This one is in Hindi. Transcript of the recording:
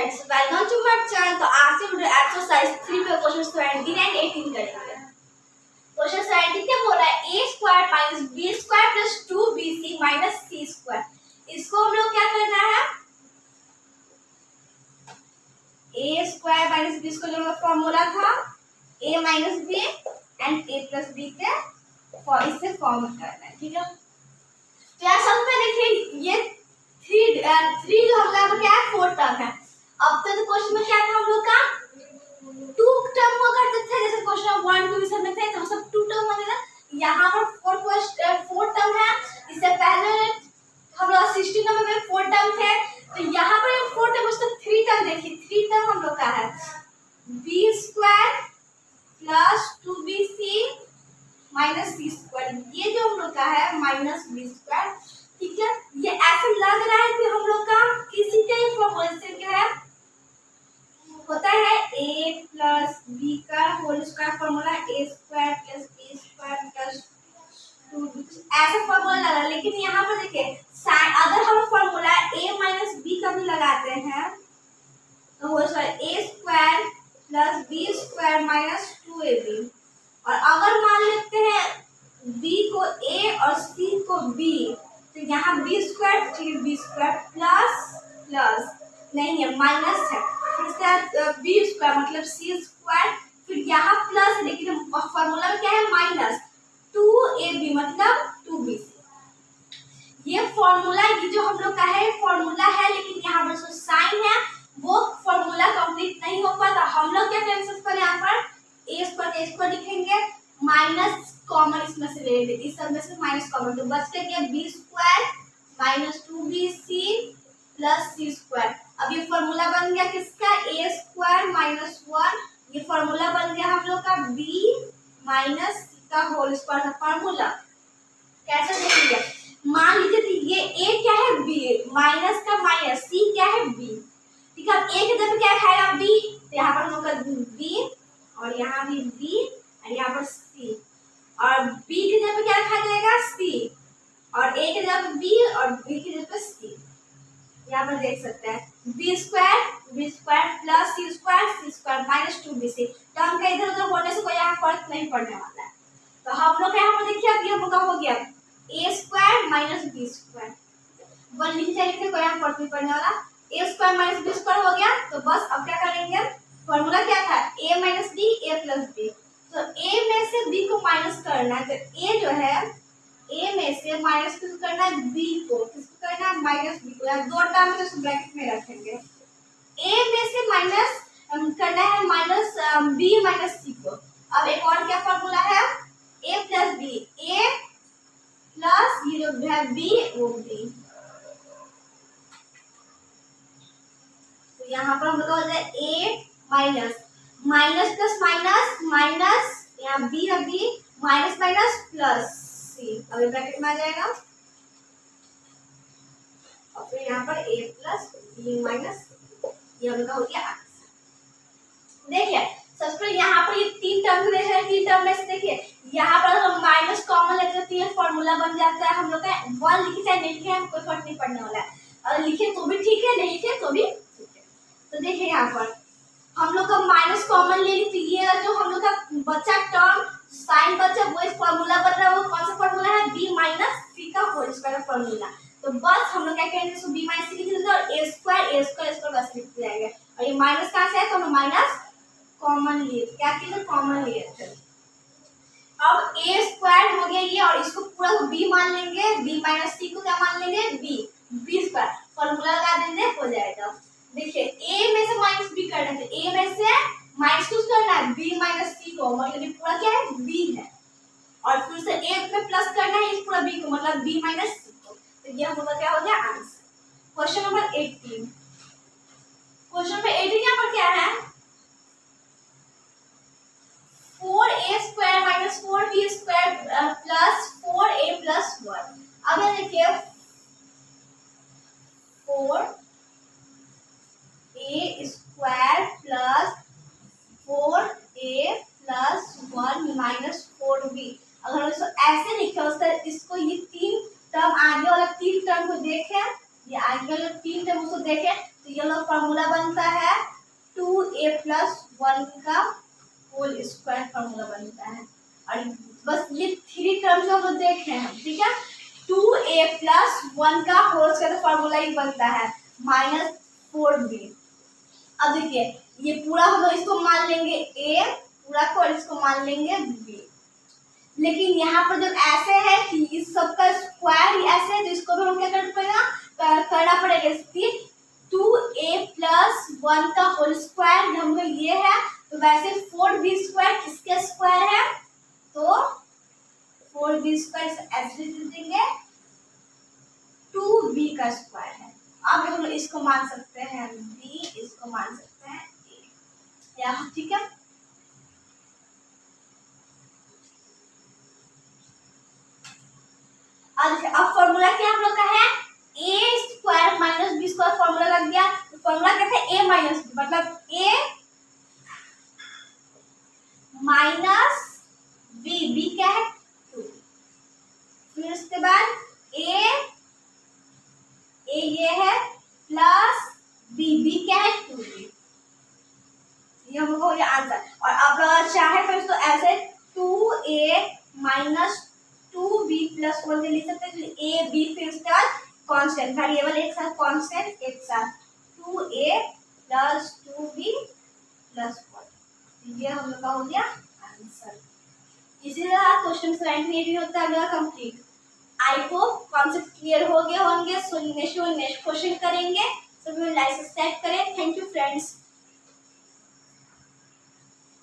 Students, welcome to my channel. तो आज से एक्सरसाइज 3 पे क्वेश्चन 17 एंड 18 करेंगे। क्वेश्चन 17 क्या बोल रहा है, a square minus b square plus 2bc minus c square. इसको हम लोग क्या करना है, a square minus b square जो फॉर्मूला था a minus b and a plus b के इससे फॉर्म करना है, ठीक है। तो यहाँ सब पे देखिए ये थ्री जो हम लोग क्या है 4 टर्म है। अब तक क्वेश्चन में क्या था हम लोग का 2 टर्म हुआ करते थे, जैसे क्वेश्चन 1 2 सब में थे तो सब 2 टर्म होते थे। यहाँ पर 4 टर्म है। इससे पहले हम लोग 16 नंबर में 4 टर्म थे, तो यहाँ पर हम 4 टर्म उसको 3 टर्म देखिए। 3 टर्म हम लोग का है b square plus 2bc minus c square. ये जो हम लोग का है माइनस b स्क्वायर, ठीक है। ये ऐसा लग रहा है कि हम लोग का किसी का ही फॉर्मूला से क्या है होता है a प्लस b का whole square formula a square plus b square plus 2b, ऐसा फॉर्मूला लगा। लेकिन यहाँ पर देखिए अगर हम फॉर्मूला a माइनस b का भी लगाते हैं तो whole square a square plus b square minus 2ab, और अगर मान लेते हैं b को a और c को b, तो यहाँ b स्क्वायर फिर b स्क्वायर प्लस प्लस नहीं है माइनस है, फिर इसका b स्क्वायर मतलब c स्क्वायर, फिर यहाँ प्लस है लेकिन फॉर्मूला में क्या है माइनस 2ab मतलब 2bc। ये फॉर्मूला ये जो हम लोग का है फॉर्मूला है, लेकिन यहाँ पर जो साइन है वो फॉर्मूला कंप्लीट नहीं हो पाता। हम लोग क्या करेंगे, पर यहाँ पर a स्क्वायर लिखेंगे, माइनस कॉमन इसमें से ले लेंगे, इस सब में से माइनस कॉमन, तो बच गया b square minus 2bc plus c square. अब ये फॉर्मूला बन गया किसका, a स्क्वायर माइनस 1। ये फॉर्मूला बन गया हम लोग का b माइनस c का होल स्क्वायर का फॉर्मूला। कैसे देखेंगे, मान लीजिए ये a क्या है b माइनस का माइनस, c क्या है b, ठीक है। अब a के जगह क्या खाएगा b, तो यहाँ पर हम लोग का b और यहाँ भी b और यहाँ पर c, और b की जगह पे क्या रखा जाएगा c, और a की जगह पे b और b की जगह पे c। यहाँ पर देख सकते हैं b square plus c square minus 2bc। Term का इधर उधर होने से कोई यहाँ फर्क नहीं पड़ने वाला है। तो हम लोग यहाँ पर देखिए अब ये होगा हो गया a square minus b square, one लिखे कोई यहाँ फर्क नहीं पड़ने वाला। a square minus b square हो गया, तो बस अब क्या करेंगे, फॉर्मूला क्या था a minus b a plus b, तो a में से b को माइनस करना है, तो a जो है a में से माइनस किसको करना है b को, किसको करना है माइनस b को। यहाँ 2 टर्म है तो ब्रैकेट में रखेंगे। a में से माइनस करना है माइनस b माइनस c को। अब एक और क्या फॉर्मूला है a plus b, a plus ये जो है b वो b, तो यहाँ पर हम लोग हो जाए a minus minus plus minus minus, यहाँ b है b minus minus plus c, अभी ब्रैकेट में आ जाएगा, और फिर यहाँ पर a प्लस b माइनस, ये हम लोग का हो गया आंसर। देखिए सबसे पहले यहाँ पर ये 3 टर्म देख रहे हैं, 3 टर्म में से देखिए यहाँ पर हम माइनस कॉमन लेते हैं तो ये फॉर्मूला बन जाता है हम लोग का। 1 लिखे चाहे नहीं लिखे कोई फर्क नहीं पड़ने वाला है, और लिखे तो भी ठीक है, नहीं लिखे तो भी ठीक है। तो देखिए यहाँ पर हम लोग का माइनस कॉमन ले ली, तो ये जो हम लोग का बचा टर्म साइन बचा वो इस फॉर्मूला बन रहा है, वो कौन सा फॉर्मूला है b माइनस c का होल स्क्वायर का फॉर्मूला। तो बस हम लोग क्या करेंगे, इसको b माइनस c लिख देंगे और a स्क्वायर बस लिख जाएंगे, और ये माइनस कहाँ से है तो हम माइनस कॉमन लिए, क्या किए कॉमन लिए थे। अब a स्क्वायर हो गया ये, और इसको पूरा b मान लेंगे, b माइनस c को क्या मान लेंगे b स्क्वायर, फॉर्मूला लगा देंगे हो जाएगा। देखिए a में से माइनस b करना है, तो a में से माइनस कुछ करना है b माइनस c को, मतलब ये पूरा क्या है b है, और फिर से a में प्लस करना है इस पूरा b को, मतलब b माइनस c को। तो ये हम लोग का क्या हो गया answer. Question number 18, question number 18 यहाँ पर क्या है 4a square minus 4b square plus 4a plus 1। अब ये देखिए 4a square plus 4a plus 1 minus 4b। अगर इसको ऐसे लिखा उसका इसको ये 3 टर्म आगे वाला 3 टर्म को देखें, ये आगे वाला 3 टर्म उसको देखें, तो ये लोग फॉर्मूला बनता है 2a + 1 का होल स्क्वायर फॉर्मूला बनता है। और बस ये 3 टर्म्स हम लोग देखे हैं, ठीक है। 2a + 1 का होल स्क्वायर फॉर्मूला ही बनता है -4b। अब देखिए ये पूरा हम लोग इसको मान लेंगे a पूरा को, और इसको मान लेंगे b। लेकिन यहाँ पर जब ऐसे है कि इस सब का स्क्वायर ही ऐसे है, तो इसको भी हम क्या करना पड़ेगा 2a + 1 का होल स्क्वायर हम लोग ये है, तो वैसे 4b² किसके स्क्वायर है, तो 4b² ऐसे देंगे 2b का स्क्वायर है। अब हम लोग इसको मान सकते हैं b, इसको मान सकते हैं a, या ठीक है। अब फॉर्मूला क्या हम लोग का है a² - b² फॉर्मूला लग गया। तो फॉर्मूला कहते हैं a - b, मतलब a - b क्या है 2। फिर उसके बाद a ये है प्लस b क्या है 2b। ये हम लोग ये आंसर। और आप लोग चाहे तो इसको ऐसे 2a - 2b + 1 लिख सकते हैं। a b फिर उसके बाद कांस्टेंट वेरिएबल एक साथ, कांस्टेंट एक साथ 2a + 2b + 1। ये हम लोग का हो गया आंसर। इसी तरह क्वेश्चन 78 होता है अगला complete. I hope concept clear हो गए होंगे। सो नेक्स्ट क्वेश्चन करेंगे। सभी लाइक सब्सक्राइब करें। Thank you friends.